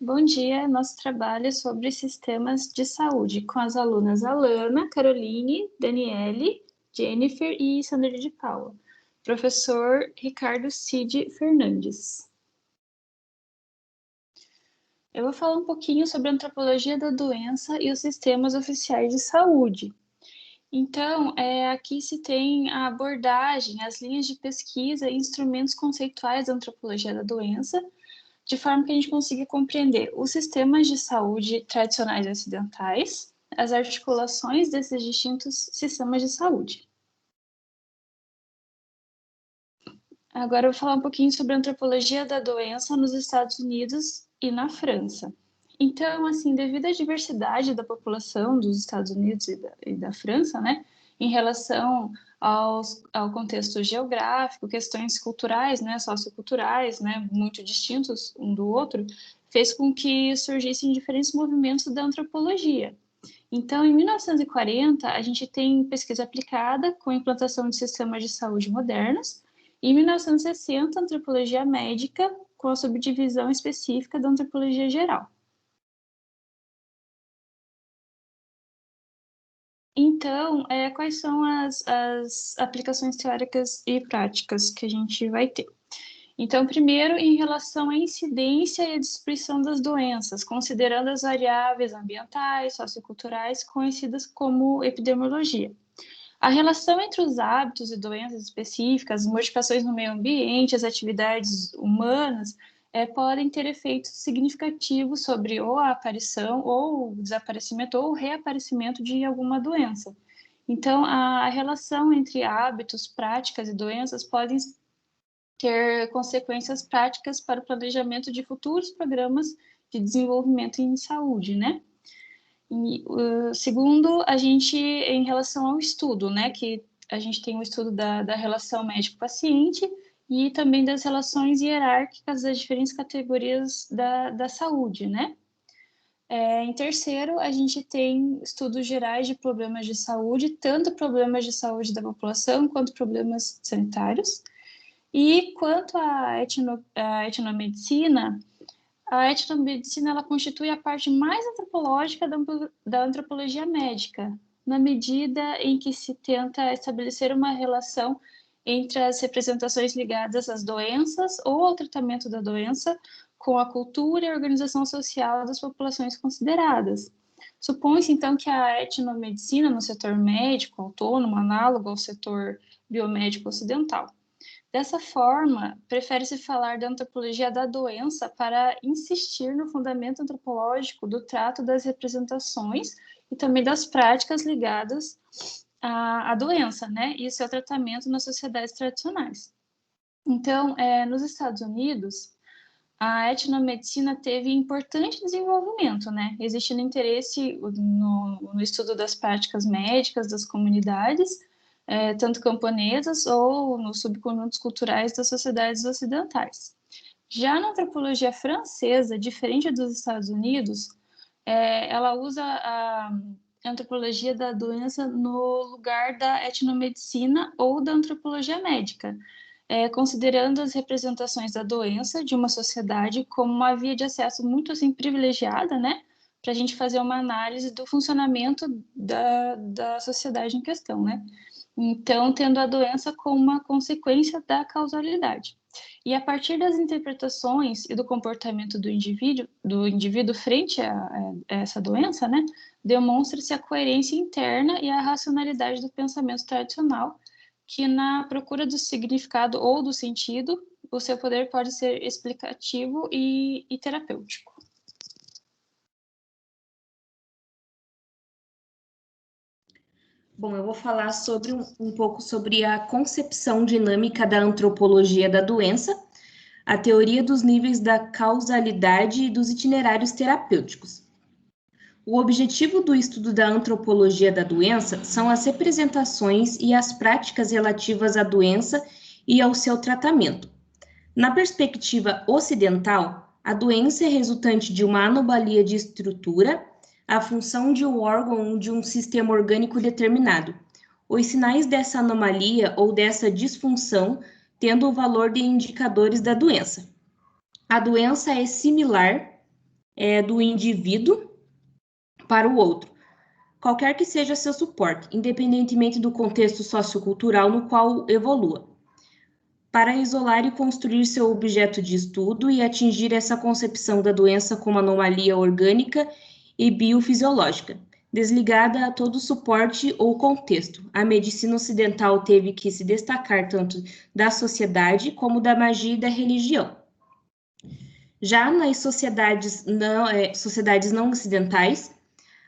Bom dia, nosso trabalho é sobre sistemas de saúde, com as alunas Alana, Caroline, Daniele, Jennifer e Sandra de Paula. Professor Ricardo Cid Fernandes. Eu vou falar um pouquinho sobre a antropologia da doença e os sistemas oficiais de saúde. Então, aqui se tem a abordagem, as linhas de pesquisa e instrumentos conceituais da antropologia da doença, de forma que a gente consiga compreender os sistemas de saúde tradicionais e ocidentais, as articulações desses distintos sistemas de saúde. Agora eu vou falar um pouquinho sobre a antropologia da doença nos Estados Unidos e na França. Então, assim, devido à diversidade da população dos Estados Unidos e da França, né, em relação ao contexto geográfico, questões culturais, né, socioculturais, né, muito distintos um do outro, fez com que surgissem diferentes movimentos da antropologia. Então, em 1940, a gente tem pesquisa aplicada com a implantação de sistemas de saúde modernos, e em 1960, antropologia médica, com a subdivisão específica da antropologia geral. Então, quais são as aplicações teóricas e práticas que a gente vai ter? Então, primeiro, em relação à incidência e à distribuição das doenças, considerando as variáveis ambientais, socioculturais, conhecidas como epidemiologia. A relação entre os hábitos e doenças específicas, as modificações no meio ambiente, as atividades humanas, podem ter efeitos significativos sobre ou a aparição, ou o desaparecimento, ou o reaparecimento de alguma doença. Então, a relação entre hábitos, práticas e doenças podem ter consequências práticas para o planejamento de futuros programas de desenvolvimento em saúde, né? E, segundo, a gente, em relação ao estudo, né, que a gente tem o estudo da relação médico-paciente e também das relações hierárquicas das diferentes categorias da saúde, né? Em terceiro, a gente tem estudos gerais de problemas de saúde, tanto problemas de saúde da população quanto problemas sanitários. E quanto à etnomedicina, a etnomedicina ela constitui a parte mais antropológica da antropologia médica, na medida em que se tenta estabelecer uma relação entre as representações ligadas às doenças ou ao tratamento da doença com a cultura e a organização social das populações consideradas. Supõe-se, então, que a etnomedicina no setor médico autônomo, análogo ao setor biomédico ocidental. Dessa forma, prefere-se falar da antropologia da doença para insistir no fundamento antropológico do trato das representações e também das práticas ligadas à doença, né, e seu tratamento nas sociedades tradicionais. Então, nos Estados Unidos, a etnomedicina teve importante desenvolvimento, né, existindo interesse no estudo das práticas médicas das comunidades, tanto camponesas ou nos subconjuntos culturais das sociedades ocidentais. Já na antropologia francesa, diferente dos Estados Unidos, ela usa a antropologia da doença no lugar da etnomedicina ou da antropologia médica, considerando as representações da doença de uma sociedade como uma via de acesso muito assim privilegiada, né, para a gente fazer uma análise do funcionamento da sociedade em questão, né? Então, tendo a doença como uma consequência da causalidade. E a partir das interpretações e do comportamento do indivíduo frente a essa doença, né, demonstra-se a coerência interna e a racionalidade do pensamento tradicional, que na procura do significado ou do sentido, o seu poder pode ser explicativo e terapêutico. Bom, eu vou falar sobre um pouco sobre a concepção dinâmica da antropologia da doença, a teoria dos níveis da causalidade e dos itinerários terapêuticos. O objetivo do estudo da antropologia da doença são as representações e as práticas relativas à doença e ao seu tratamento. Na perspectiva ocidental, a doença é resultante de uma anomalia de estrutura, a função de um órgão ou de um sistema orgânico determinado. Os sinais dessa anomalia ou dessa disfunção tendo o valor de indicadores da doença. A doença é similar do indivíduo para o outro, qualquer que seja seu suporte, independentemente do contexto sociocultural no qual evolua, para isolar e construir seu objeto de estudo e atingir essa concepção da doença como anomalia orgânica e biofisiológica, desligada a todo suporte ou contexto. A medicina ocidental teve que se destacar tanto da sociedade como da magia e da religião. Já nas sociedades não ocidentais,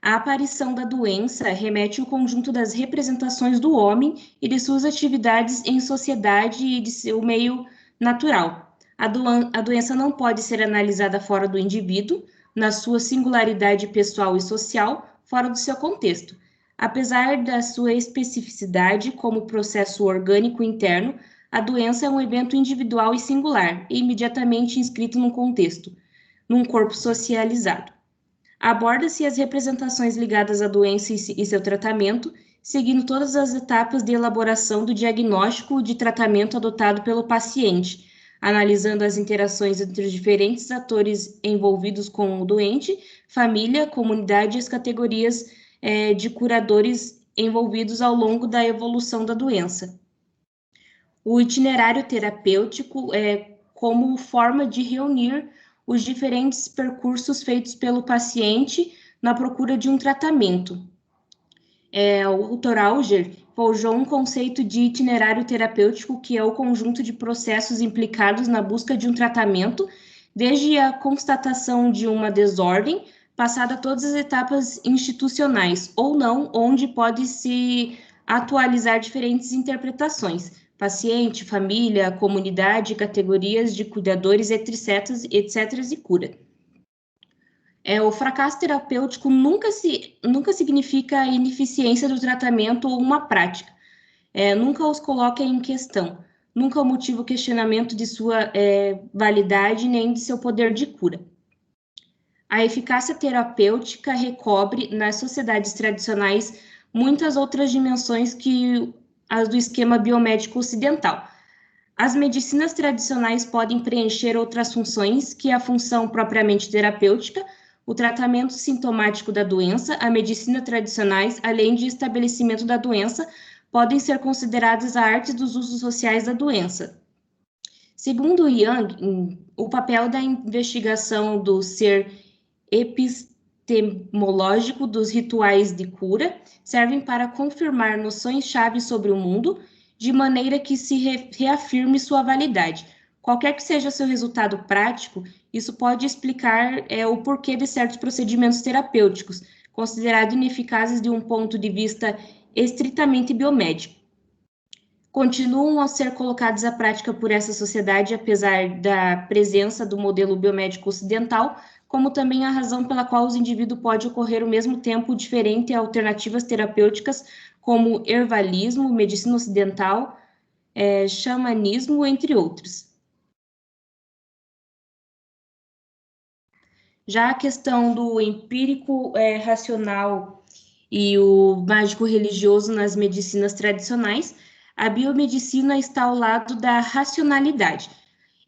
a aparição da doença remete ao conjunto das representações do homem e de suas atividades em sociedade e de seu meio natural. A doença não pode ser analisada fora do indivíduo, na sua singularidade pessoal e social, fora do seu contexto. Apesar da sua especificidade como processo orgânico interno, a doença é um evento individual e singular, e imediatamente inscrito num contexto, num corpo socializado. Aborda-se as representações ligadas à doença e seu tratamento, seguindo todas as etapas de elaboração do diagnóstico de tratamento adotado pelo paciente, analisando as interações entre os diferentes atores envolvidos com o doente, família, comunidade e as categorias de curadores envolvidos ao longo da evolução da doença. O itinerário terapêutico é como forma de reunir os diferentes percursos feitos pelo paciente na procura de um tratamento. O autor Auger forjou um conceito de itinerário terapêutico, que é o conjunto de processos implicados na busca de um tratamento, desde a constatação de uma desordem, passada todas as etapas institucionais, ou não, onde pode-se atualizar diferentes interpretações, paciente, família, comunidade, categorias de cuidadores, etc. e cura. O fracasso terapêutico nunca significa a ineficiência do tratamento ou uma prática. Nunca os coloca em questão. Nunca motiva o questionamento de sua validade nem de seu poder de cura. A eficácia terapêutica recobre, nas sociedades tradicionais, muitas outras dimensões que as do esquema biomédico ocidental. As medicinas tradicionais podem preencher outras funções que a função propriamente terapêutica, o tratamento sintomático da doença, a medicina tradicionais, além de estabelecimento da doença, podem ser consideradas a arte dos usos sociais da doença. Segundo Jung, o papel da investigação do ser epistemológico dos rituais de cura servem para confirmar noções-chave sobre o mundo, de maneira que se reafirme sua validade. Qualquer que seja seu resultado prático, isso pode explicar o porquê de certos procedimentos terapêuticos, considerados ineficazes de um ponto de vista estritamente biomédico. Continuam a ser colocados à prática por essa sociedade, apesar da presença do modelo biomédico ocidental, como também a razão pela qual os indivíduos podem ocorrer ao mesmo tempo diferente a alternativas terapêuticas, como herbalismo, medicina ocidental, xamanismo, entre outros. Já a questão do empírico racional e o mágico religioso nas medicinas tradicionais, a biomedicina está ao lado da racionalidade,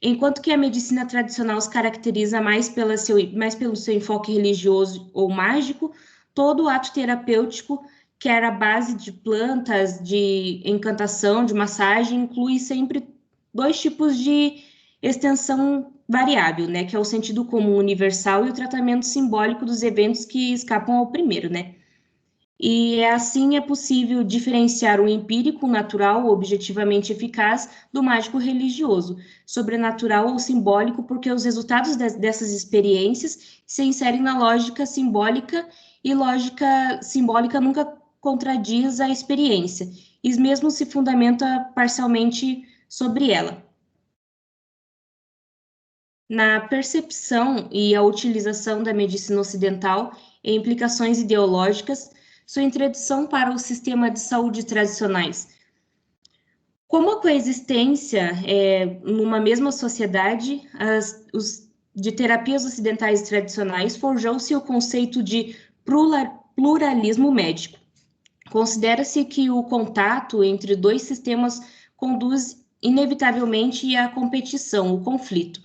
enquanto que a medicina tradicional se caracteriza mais pelo seu enfoque religioso ou mágico. Todo ato terapêutico, que era a base de plantas, de encantação, de massagem, inclui sempre dois tipos de extensão variável, né, que é o sentido comum universal e o tratamento simbólico dos eventos que escapam ao primeiro, né? E assim é possível diferenciar o empírico, natural, objetivamente eficaz, do mágico religioso, sobrenatural ou simbólico, porque os resultados dessas experiências se inserem na lógica simbólica, e lógica simbólica nunca contradiz a experiência, e mesmo se fundamenta parcialmente sobre ela. Na percepção e a utilização da medicina ocidental e implicações ideológicas, sua introdução para o sistema de saúde tradicionais. Como a coexistência numa mesma sociedade, de terapias ocidentais tradicionais, forjou-se o conceito de pluralismo médico. Considera-se que o contato entre dois sistemas conduz inevitavelmente à competição, o conflito.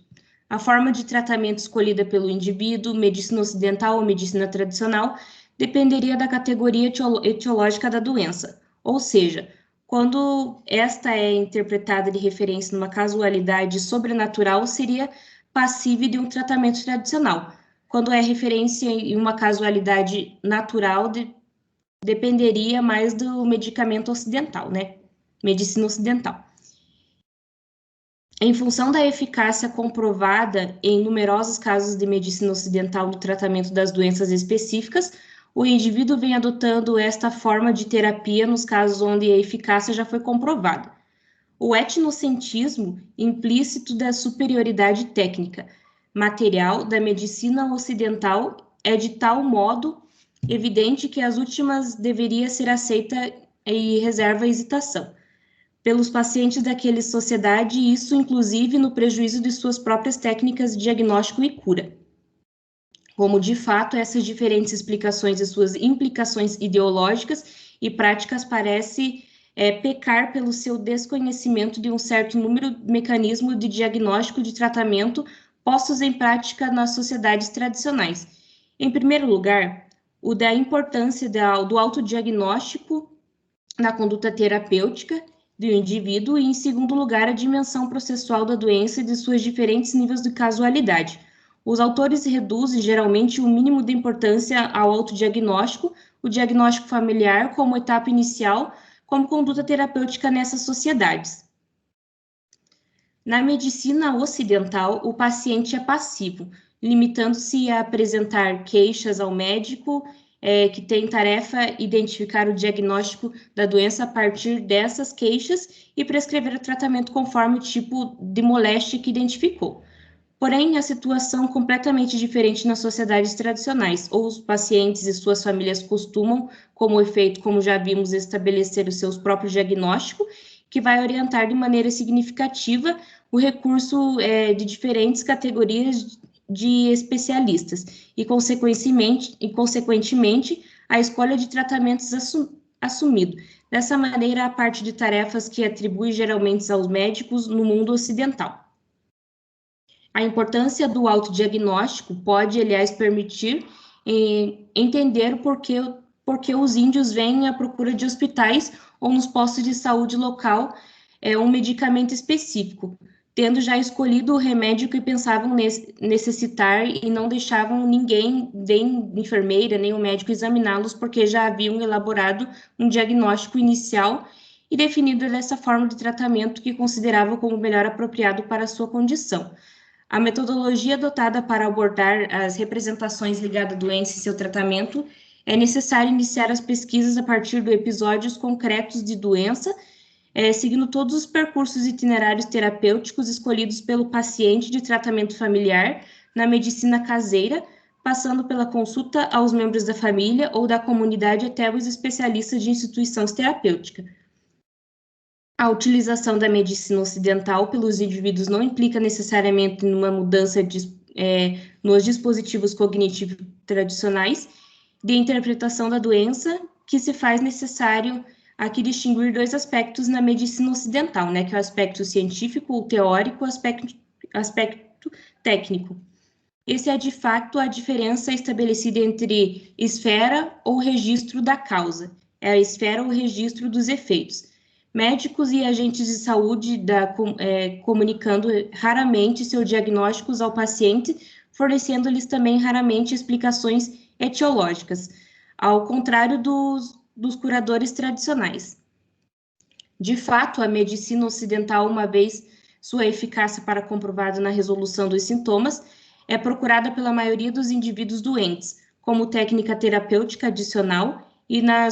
A forma de tratamento escolhida pelo indivíduo, medicina ocidental ou medicina tradicional, dependeria da categoria etiológica da doença, ou seja, quando esta é interpretada de referência numa casualidade sobrenatural, seria passível de um tratamento tradicional. Quando é referência em uma casualidade natural, dependeria mais do medicamento ocidental, né? Medicina ocidental. Em função da eficácia comprovada em numerosos casos de medicina ocidental no tratamento das doenças específicas, o indivíduo vem adotando esta forma de terapia nos casos onde a eficácia já foi comprovada. O etnocentrismo implícito da superioridade técnica, material da medicina ocidental é de tal modo evidente que as últimas deveria ser aceita e reserva a hesitação pelos pacientes daquela sociedade, e isso inclusive no prejuízo de suas próprias técnicas de diagnóstico e cura. Como, de fato, essas diferentes explicações e suas implicações ideológicas e práticas parecem pecar pelo seu desconhecimento de um certo número de mecanismos de diagnóstico e de tratamento postos em prática nas sociedades tradicionais. Em primeiro lugar, o da importância do autodiagnóstico na conduta terapêutica do indivíduo e, em segundo lugar, a dimensão processual da doença e de seus diferentes níveis de casualidade. Os autores reduzem geralmente o mínimo de importância ao autodiagnóstico, o diagnóstico familiar como etapa inicial, como conduta terapêutica nessas sociedades. Na medicina ocidental, o paciente é passivo, limitando-se a apresentar queixas ao médico, que tem tarefa identificar o diagnóstico da doença a partir dessas queixas e prescrever o tratamento conforme o tipo de moléstia que identificou. Porém, a situação é completamente diferente nas sociedades tradicionais, ou os pacientes e suas famílias costumam, como efeito, como já vimos, estabelecer os seus próprios diagnósticos, que vai orientar de maneira significativa o recurso de diferentes categorias de especialistas e, consequentemente, a escolha de tratamentos assumido. Dessa maneira, a parte de tarefas que atribui geralmente aos médicos no mundo ocidental. A importância do autodiagnóstico pode, aliás, permitir entender por que os índios vêm à procura de hospitais ou nos postos de saúde local um medicamento específico, tendo já escolhido o remédio que pensavam necessitar e não deixavam ninguém, nem enfermeira, nem o médico examiná-los, porque já haviam elaborado um diagnóstico inicial e definido dessa forma de tratamento que consideravam como melhor apropriado para a sua condição. A metodologia adotada para abordar as representações ligadas à doença e seu tratamento é necessário iniciar as pesquisas a partir de episódios concretos de doença, seguindo todos os percursos itinerários terapêuticos escolhidos pelo paciente de tratamento familiar na medicina caseira, passando pela consulta aos membros da família ou da comunidade até os especialistas de instituições terapêuticas. A utilização da medicina ocidental pelos indivíduos não implica necessariamente numa mudança nos dispositivos cognitivos tradicionais de interpretação da doença, que se faz necessário aqui distinguir dois aspectos na medicina ocidental, né, que é o aspecto científico ou teórico, o aspecto técnico. Esse é, de fato, a diferença estabelecida entre esfera ou registro da causa, é a esfera ou registro dos efeitos. Médicos e agentes de saúde comunicando raramente seus diagnósticos ao paciente, fornecendo-lhes também raramente explicações etiológicas, ao contrário dos curadores tradicionais. De fato, a medicina ocidental, uma vez sua eficácia para comprovada na resolução dos sintomas, é procurada pela maioria dos indivíduos doentes, como técnica terapêutica adicional e na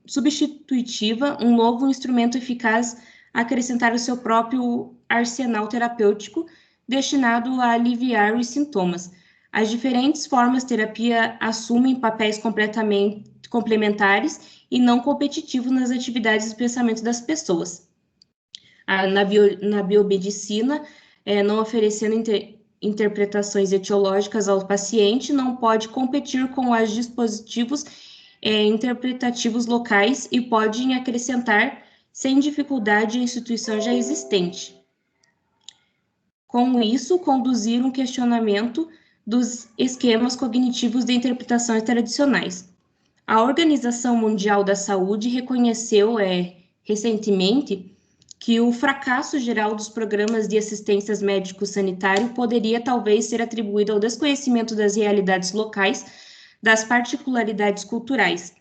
substitutiva, um novo instrumento eficaz a acrescentar o seu próprio arsenal terapêutico destinado a aliviar os sintomas. As diferentes formas de terapia assumem papéis completamente complementares e não competitivos nas atividades de pensamento das pessoas. Na biomedicina, não oferecendo interpretações etiológicas ao paciente, não pode competir com os dispositivos interpretativos locais e podem acrescentar sem dificuldade a instituição já existente. Com isso, conduzir um questionamento dos esquemas cognitivos de interpretações tradicionais. A Organização Mundial da Saúde reconheceu recentemente que o fracasso geral dos programas de assistência médico-sanitário poderia talvez ser atribuído ao desconhecimento das realidades locais, das particularidades culturais.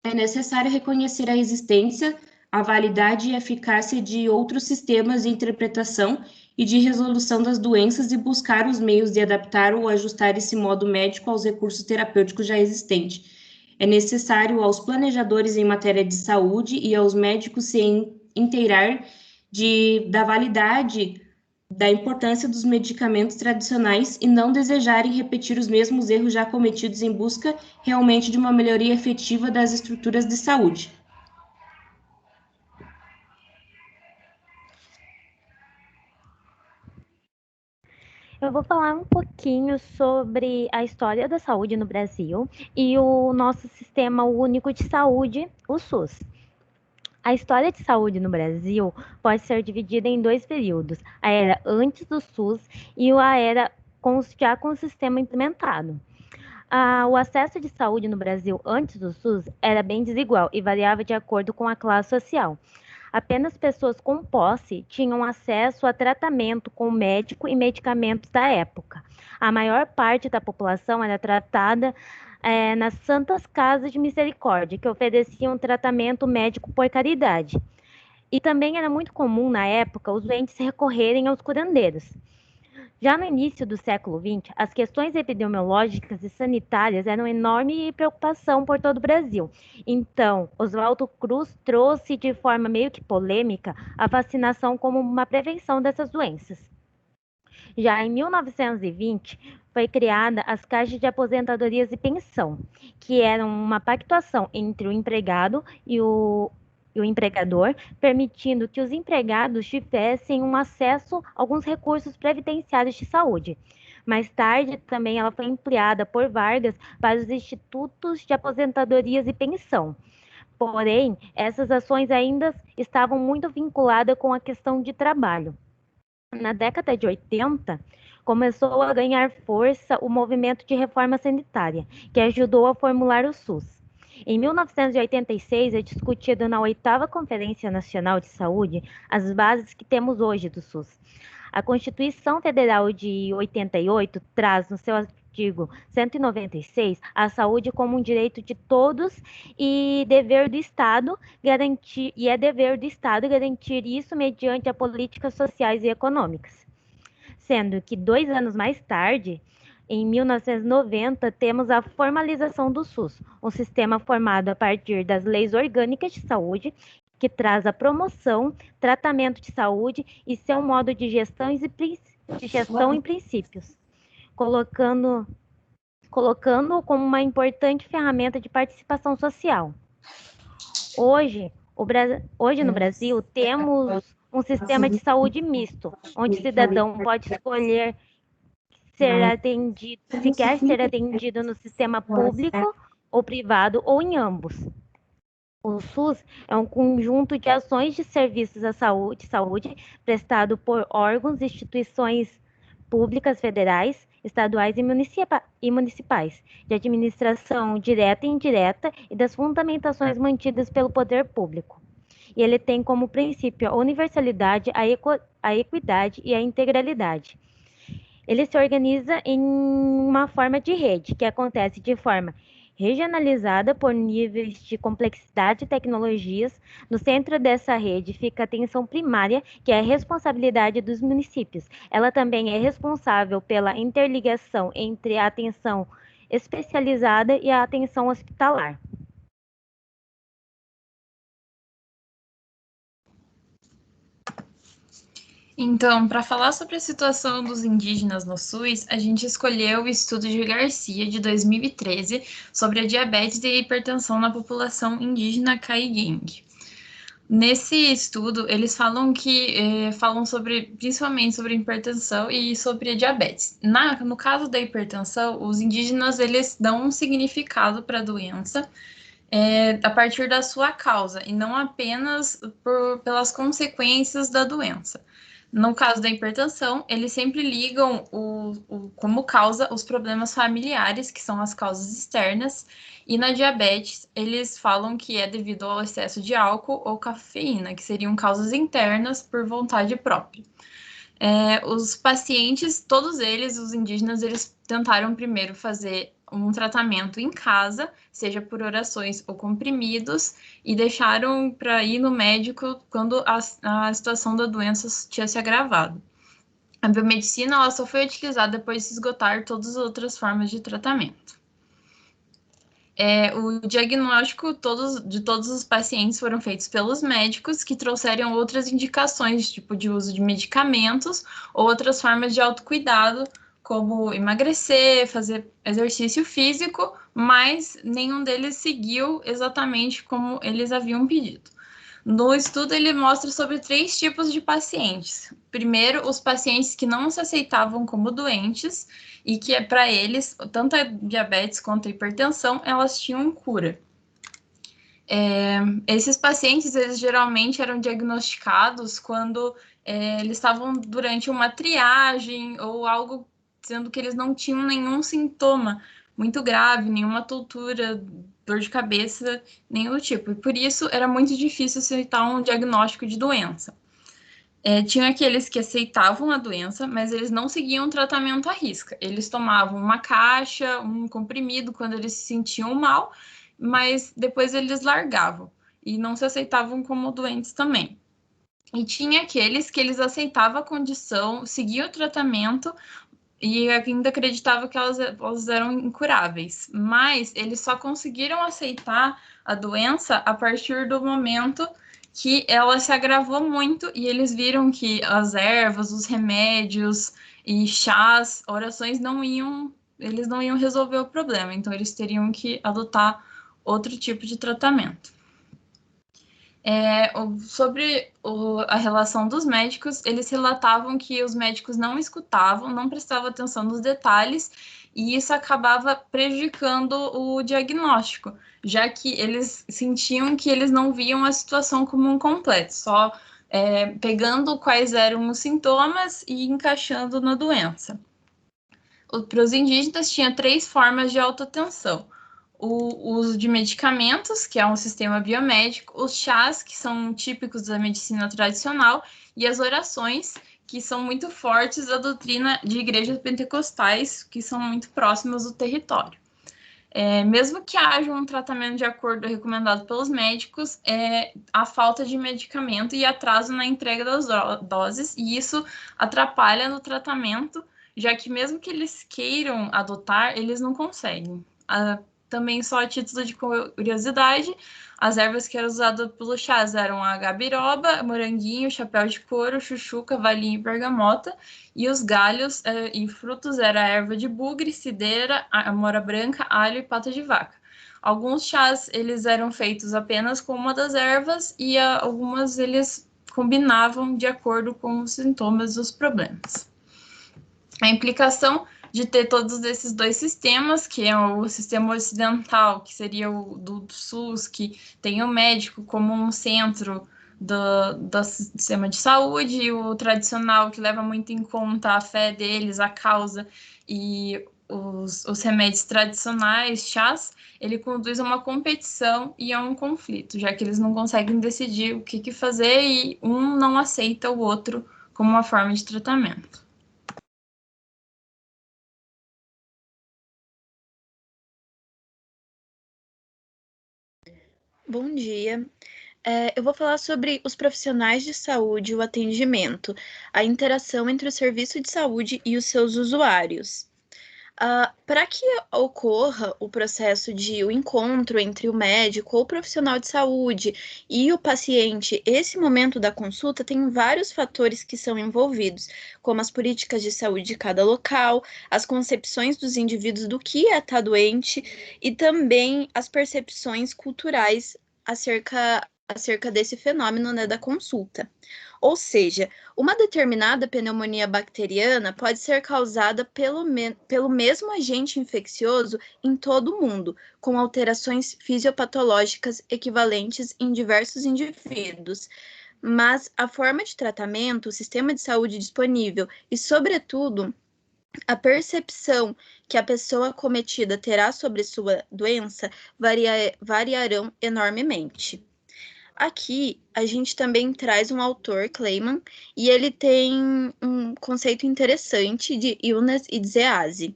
É necessário reconhecer a existência, a validade e a eficácia de outros sistemas de interpretação e de resolução das doenças e buscar os meios de adaptar ou ajustar esse modo médico aos recursos terapêuticos já existentes. É necessário aos planejadores em matéria de saúde e aos médicos se inteirar da validade da importância dos medicamentos tradicionais e não desejarem repetir os mesmos erros já cometidos em busca realmente de uma melhoria efetiva das estruturas de saúde. Eu vou falar um pouquinho sobre a história da saúde no Brasil e o nosso Sistema Único de Saúde, o SUS. A história de saúde no Brasil pode ser dividida em dois períodos: a era antes do SUS e a era já com o sistema implementado. O acesso de saúde no Brasil antes do SUS era bem desigual e variava de acordo com a classe social. Apenas pessoas com posse tinham acesso a tratamento com médico e medicamentos da época. A maior parte da população era tratada nas Santas Casas de Misericórdia, que ofereciam tratamento médico por caridade. E também era muito comum, na época, os doentes recorrerem aos curandeiros. Já no início do século XX, as questões epidemiológicas e sanitárias eram enorme preocupação por todo o Brasil. Então, Oswaldo Cruz trouxe de forma meio que polêmica a vacinação como uma prevenção dessas doenças. Já em 1920, foi criada as caixas de aposentadorias e pensão, que eram uma pactuação entre o empregado e o empregador, permitindo que os empregados tivessem um acesso a alguns recursos previdenciários de saúde. Mais tarde, também ela foi ampliada por Vargas para os institutos de aposentadorias e pensão. Porém, essas ações ainda estavam muito vinculadas com a questão de trabalho. Na década de 80, começou a ganhar força o movimento de reforma sanitária, que ajudou a formular o SUS. Em 1986, é discutido na 8ª Conferência Nacional de Saúde as bases que temos hoje do SUS. A Constituição Federal de 88 traz no seu artigo 196 a saúde como um direito de todos e dever do Estado garantir isso mediante as políticas sociais e econômicas. Sendo que 2 anos mais tarde, em 1990, temos a formalização do SUS, um sistema formado a partir das leis orgânicas de saúde, que traz a promoção, tratamento de saúde e seu modo de gestão e princípios, colocando como uma importante ferramenta de participação social. Hoje no Brasil, temos um sistema de saúde misto, onde o cidadão pode escolher se quer ser atendido no sistema público ou privado ou em ambos. O SUS é um conjunto de ações de serviços à saúde prestado por órgãos e instituições públicas federais, estaduais e municipais, de administração direta e indireta e das fundamentações mantidas pelo poder público. E ele tem como princípio a universalidade, a equidade e a integralidade. Ele se organiza em uma forma de rede, que acontece de forma regionalizada por níveis de complexidade e tecnologias. No centro dessa rede fica a atenção primária, que é a responsabilidade dos municípios. Ela também é responsável pela interligação entre a atenção especializada e a atenção hospitalar. Então, para falar sobre a situação dos indígenas no SUS, a gente escolheu o estudo de Garcia, de 2013, sobre a diabetes e a hipertensão na população indígena Caiguengue. Nesse estudo, eles falam principalmente sobre a hipertensão e sobre a diabetes. No caso da hipertensão, os indígenas eles dão um significado para a doença a partir da sua causa, e não apenas pelas consequências da doença. No caso da hipertensão, eles sempre ligam como causa os problemas familiares, que são as causas externas, e na diabetes, eles falam que é devido ao excesso de álcool ou cafeína, que seriam causas internas por vontade própria. Os pacientes, todos eles, os indígenas, eles tentaram primeiro fazer um tratamento em casa, seja por orações ou comprimidos, e deixaram para ir no médico quando a situação da doença tinha se agravado. A biomedicina ela só foi utilizada depois de se esgotar todas as outras formas de tratamento. O diagnóstico de todos os pacientes foram feitos pelos médicos, que trouxeram outras indicações, tipo de uso de medicamentos ou outras formas de autocuidado, como emagrecer, fazer exercício físico, mas nenhum deles seguiu exatamente como eles haviam pedido. No estudo, ele mostra sobre 3 tipos de pacientes. Primeiro, os pacientes que não se aceitavam como doentes e que, para eles, tanto a diabetes quanto a hipertensão, elas tinham cura. Esses pacientes, eles geralmente eram diagnosticados quando eles estavam durante uma triagem ou algo, sendo que eles não tinham nenhum sintoma muito grave, nenhuma tontura, dor de cabeça, nenhum tipo. E por isso era muito difícil aceitar um diagnóstico de doença. Tinha aqueles que aceitavam a doença, mas eles não seguiam o tratamento à risca. Eles tomavam uma caixa, um comprimido quando eles se sentiam mal, mas depois eles largavam e não se aceitavam como doentes também. E tinha aqueles que eles aceitavam a condição, seguiam o tratamento e ainda acreditavam que elas eram incuráveis, mas eles só conseguiram aceitar a doença a partir do momento que ela se agravou muito e eles viram que as ervas, os remédios e chás, orações eles não iam resolver o problema, então eles teriam que adotar outro tipo de tratamento. Sobre a relação dos médicos, eles relatavam que os médicos não escutavam, não prestavam atenção nos detalhes, e isso acabava prejudicando o diagnóstico, já que eles sentiam que eles não viam a situação como um completo, só pegando quais eram os sintomas e encaixando na doença. Para os indígenas, tinha 3 formas de autoatenção. O uso de medicamentos, que é um sistema biomédico, os chás, que são típicos da medicina tradicional, e as orações, que são muito fortes da doutrina de igrejas pentecostais, que são muito próximas do território. Mesmo que haja um tratamento de acordo recomendado pelos médicos, a falta de medicamento e atraso na entrega das doses, e isso atrapalha no tratamento, já que mesmo que eles queiram adotar, eles não conseguem. Também só a título de curiosidade, as ervas que eram usadas pelo chás eram a gabiroba, moranguinho, chapéu de couro, chuchu, cavalinho e bergamota, e os galhos e frutos era a erva de bugre, cideira, amora branca, alho e pata de vaca. Alguns chás eles eram feitos apenas com uma das ervas e algumas eles combinavam de acordo com os sintomas dos problemas. A implicação de ter todos esses 2 sistemas, que é o sistema ocidental, que seria o do SUS, que tem o médico como um centro do sistema de saúde, e o tradicional, que leva muito em conta a fé deles, a causa e os remédios tradicionais, chás, ele conduz a uma competição e a um conflito, já que eles não conseguem decidir o que fazer e um não aceita o outro como uma forma de tratamento. Bom dia. Eu vou falar sobre os profissionais de saúde, o atendimento, a interação entre o serviço de saúde e os seus usuários. Para que ocorra o processo de o encontro entre o médico ou profissional de saúde e o paciente, esse momento da consulta tem vários fatores que são envolvidos, como as políticas de saúde de cada local, as concepções dos indivíduos do que é estar doente e também as percepções culturais acerca desse fenômeno, né, da consulta. Ou seja, uma determinada pneumonia bacteriana pode ser causada pelo mesmo agente infeccioso em todo o mundo, com alterações fisiopatológicas equivalentes em diversos indivíduos. mas a forma de tratamento, o sistema de saúde disponível e, sobretudo, a percepção que a pessoa acometida terá sobre sua doença variarão enormemente. Aqui, a gente também traz um autor, Kleiman, e ele tem um conceito interessante de illness e disease.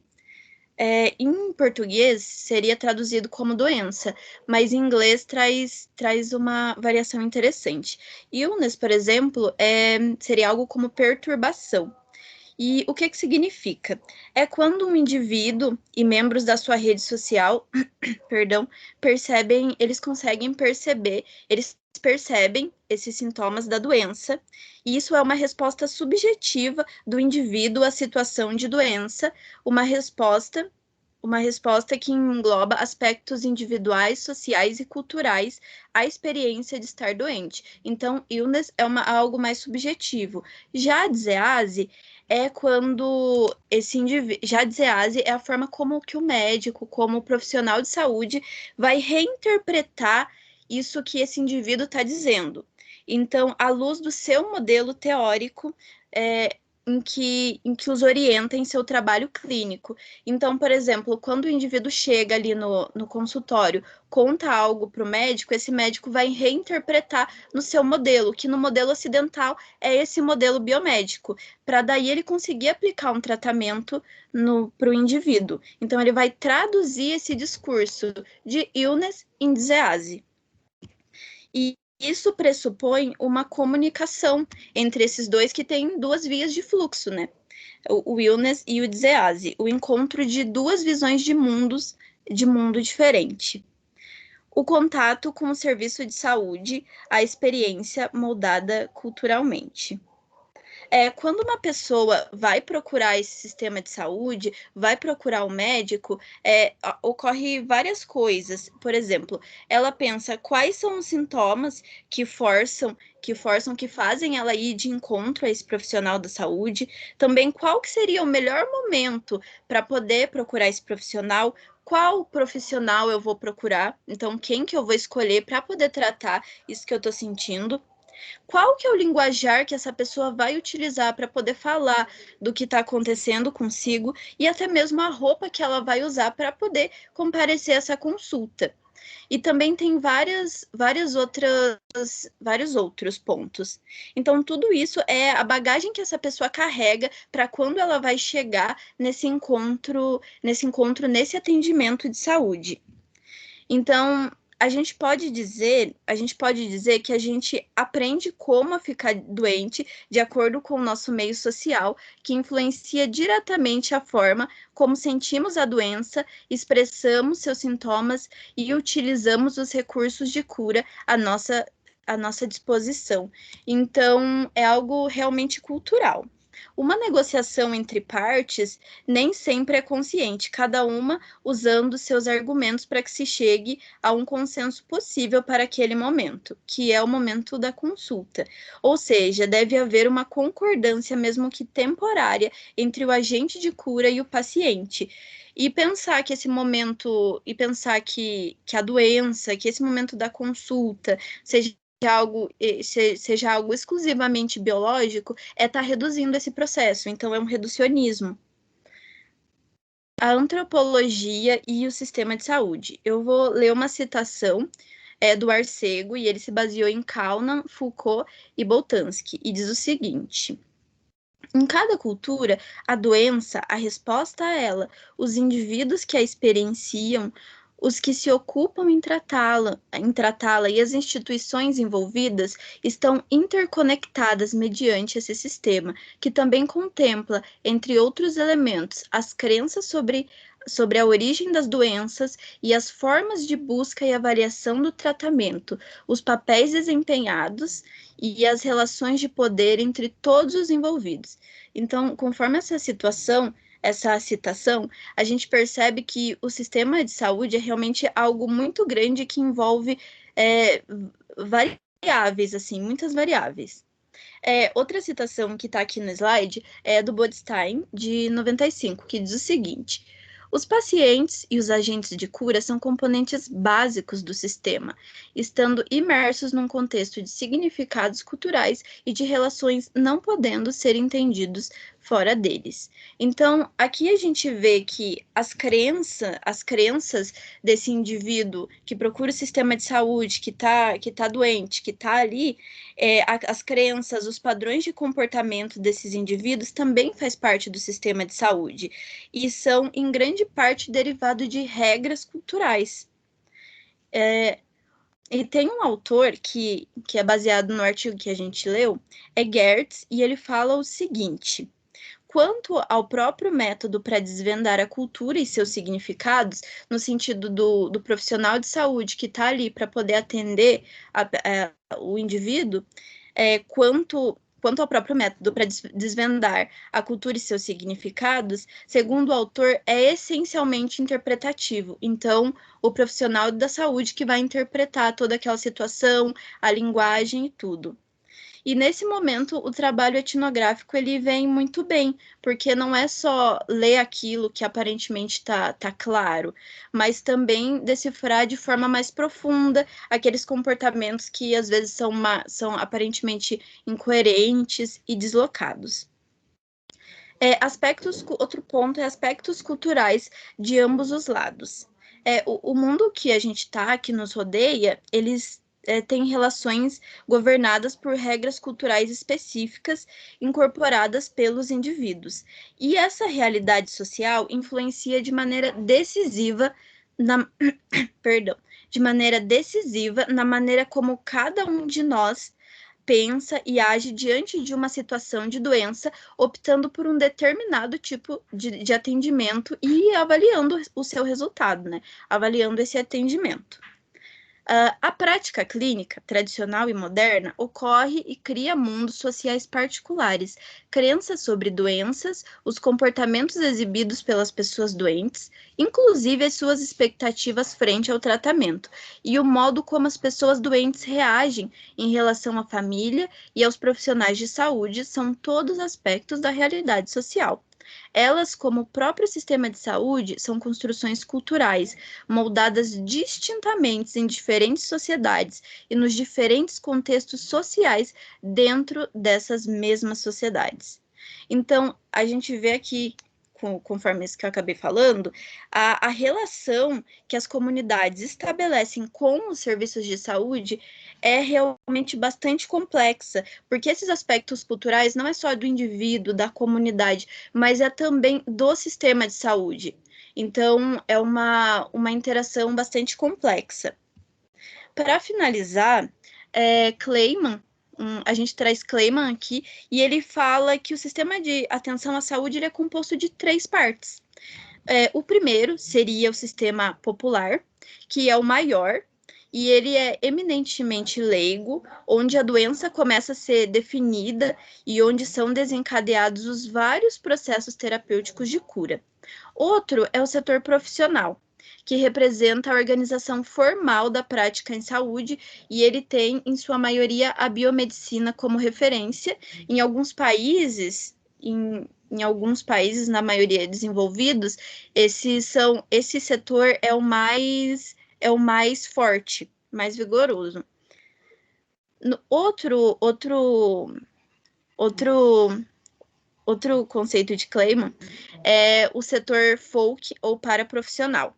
Em português, seria traduzido como doença, mas em inglês traz uma variação interessante. Illness, por exemplo, seria algo como perturbação. E o que significa? É quando um indivíduo e membros da sua rede social, eles percebem esses sintomas da doença, e isso é uma resposta subjetiva do indivíduo à situação de doença, uma resposta que engloba aspectos individuais, sociais e culturais à experiência de estar doente. Então, illness é algo mais subjetivo. Já a disease é quando já a disease é a forma como que o médico, como o profissional de saúde, vai reinterpretar isso que esse indivíduo está dizendo. Então, à luz do seu modelo teórico, em que os orienta em seu trabalho clínico. Então, por exemplo, quando o indivíduo chega ali no consultório, conta algo para o médico, esse médico vai reinterpretar no seu modelo, que no modelo ocidental é esse modelo biomédico, para daí ele conseguir aplicar um tratamento para o indivíduo. Então, ele vai traduzir esse discurso de illness em disease. E isso pressupõe uma comunicação entre esses dois que têm duas vias de fluxo, né? O illness e o disease, o encontro de duas visões de mundo diferente. O contato com o serviço de saúde, a experiência moldada culturalmente. Quando uma pessoa vai procurar esse sistema de saúde, vai procurar o médico, ocorre várias coisas. Por exemplo, ela pensa quais são os sintomas que fazem ela ir de encontro a esse profissional da saúde. Também qual que seria o melhor momento para poder procurar esse profissional, qual profissional eu vou procurar, então quem que eu vou escolher para poder tratar isso que eu estou sentindo. Qual que é o linguajar que essa pessoa vai utilizar para poder falar do que está acontecendo consigo e até mesmo a roupa que ela vai usar para poder comparecer a essa consulta. E também tem vários outros pontos. Então, tudo isso é a bagagem que essa pessoa carrega para quando ela vai chegar nesse atendimento de saúde. Então, a gente pode dizer que a gente aprende como ficar doente de acordo com o nosso meio social, que influencia diretamente a forma como sentimos a doença, expressamos seus sintomas e utilizamos os recursos de cura à nossa disposição. Então, é algo realmente cultural. Uma negociação entre partes nem sempre é consciente, cada uma usando seus argumentos para que se chegue a um consenso possível para aquele momento, que é o momento da consulta. Ou seja, deve haver uma concordância, mesmo que temporária, entre o agente de cura e o paciente. E pensar que esse momento, que a doença, que esse momento da consulta seja algo exclusivamente biológico, estar reduzindo esse processo. Então, é um reducionismo. A antropologia e o sistema de saúde. Eu vou ler uma citação do Arcego, e ele se baseou em Kaunan, Foucault e Boltanski, e diz o seguinte: em cada cultura, a doença, a resposta a ela, os indivíduos que a experienciam, os que se ocupam em tratá-la e as instituições envolvidas estão interconectadas mediante esse sistema, que também contempla, entre outros elementos, as crenças sobre a origem das doenças e as formas de busca e avaliação do tratamento, os papéis desempenhados e as relações de poder entre todos os envolvidos. Então, conforme essa citação, a gente percebe que o sistema de saúde é realmente algo muito grande que envolve variáveis, assim, muitas variáveis. Outra citação que está aqui no slide é do Bodstein, de 95, que diz o seguinte: Os pacientes e os agentes de cura são componentes básicos do sistema, estando imersos num contexto de significados culturais e de relações não podendo ser entendidos fora deles. Então, aqui a gente vê que as crenças desse indivíduo que procura o sistema de saúde, que tá doente, que está ali, as crenças, os padrões de comportamento desses indivíduos também faz parte do sistema de saúde e são, em grande parte, derivados de regras culturais. E tem um autor que é baseado no artigo que a gente leu, é Gertz, e ele fala o seguinte: quanto ao próprio método para desvendar a cultura e seus significados, no sentido do profissional de saúde que está ali para poder atender o indivíduo, quanto ao próprio método para desvendar a cultura e seus significados, segundo o autor, é essencialmente interpretativo. Então, o profissional da saúde que vai interpretar toda aquela situação, a linguagem e tudo. E nesse momento, o trabalho etnográfico ele vem muito bem, porque não é só ler aquilo que aparentemente tá claro, mas também decifrar de forma mais profunda aqueles comportamentos que às vezes são aparentemente incoerentes e deslocados. Outro ponto é aspectos culturais de ambos os lados. O mundo que a gente está, que nos rodeia, eles têm relações governadas por regras culturais específicas incorporadas pelos indivíduos. E essa realidade social influencia de maneira decisiva na maneira como cada um de nós pensa e age diante de uma situação de doença, optando por um determinado tipo de atendimento e avaliando o seu resultado, né? Avaliando esse atendimento. A prática clínica, tradicional e moderna, ocorre e cria mundos sociais particulares, crenças sobre doenças, os comportamentos exibidos pelas pessoas doentes, inclusive as suas expectativas frente ao tratamento, e o modo como as pessoas doentes reagem em relação à família e aos profissionais de saúde são todos aspectos da realidade social. Elas, como o próprio sistema de saúde, são construções culturais, moldadas distintamente em diferentes sociedades e nos diferentes contextos sociais dentro dessas mesmas sociedades. Então, a gente vê aqui, conforme isso que eu acabei falando, a relação que as comunidades estabelecem com os serviços de saúde é realmente bastante complexa, porque esses aspectos culturais não é só do indivíduo, da comunidade, mas é também do sistema de saúde. Então, é uma interação bastante complexa. Para finalizar, Clayman, a gente traz Clayman aqui, e ele fala que o sistema de atenção à saúde ele é composto de 3 partes. O primeiro seria o sistema popular, que é o maior, e ele é eminentemente leigo, onde a doença começa a ser definida e onde são desencadeados os vários processos terapêuticos de cura. Outro é o setor profissional, que representa a organização formal da prática em saúde, e ele tem, em sua maioria, a biomedicina como referência. Em alguns países, na maioria desenvolvidos, esse setor é o mais forte, mais vigoroso. Outro conceito de Clayman é o setor folk ou paraprofissional,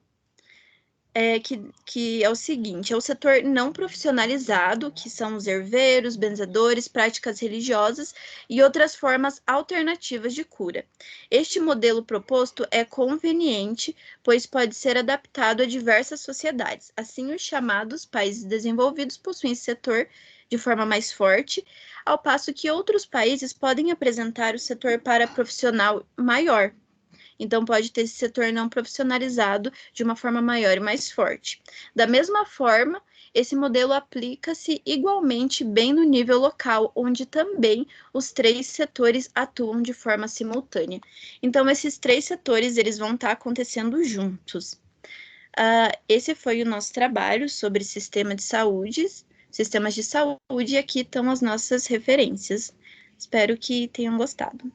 que é o seguinte: é o setor não profissionalizado, que são os herveiros, benzedores, práticas religiosas e outras formas alternativas de cura. Este modelo proposto é conveniente, pois pode ser adaptado a diversas sociedades. Assim, os chamados países desenvolvidos possuem esse setor de forma mais forte, ao passo que outros países podem apresentar o setor paraprofissional maior. Então, pode ter esse setor não profissionalizado de uma forma maior e mais forte. Da mesma forma, esse modelo aplica-se igualmente bem no nível local, onde também os 3 setores atuam de forma simultânea. Então, esses 3 setores eles vão estar acontecendo juntos. Esse foi o nosso trabalho sobre sistemas de saúde, e aqui estão as nossas referências. Espero que tenham gostado.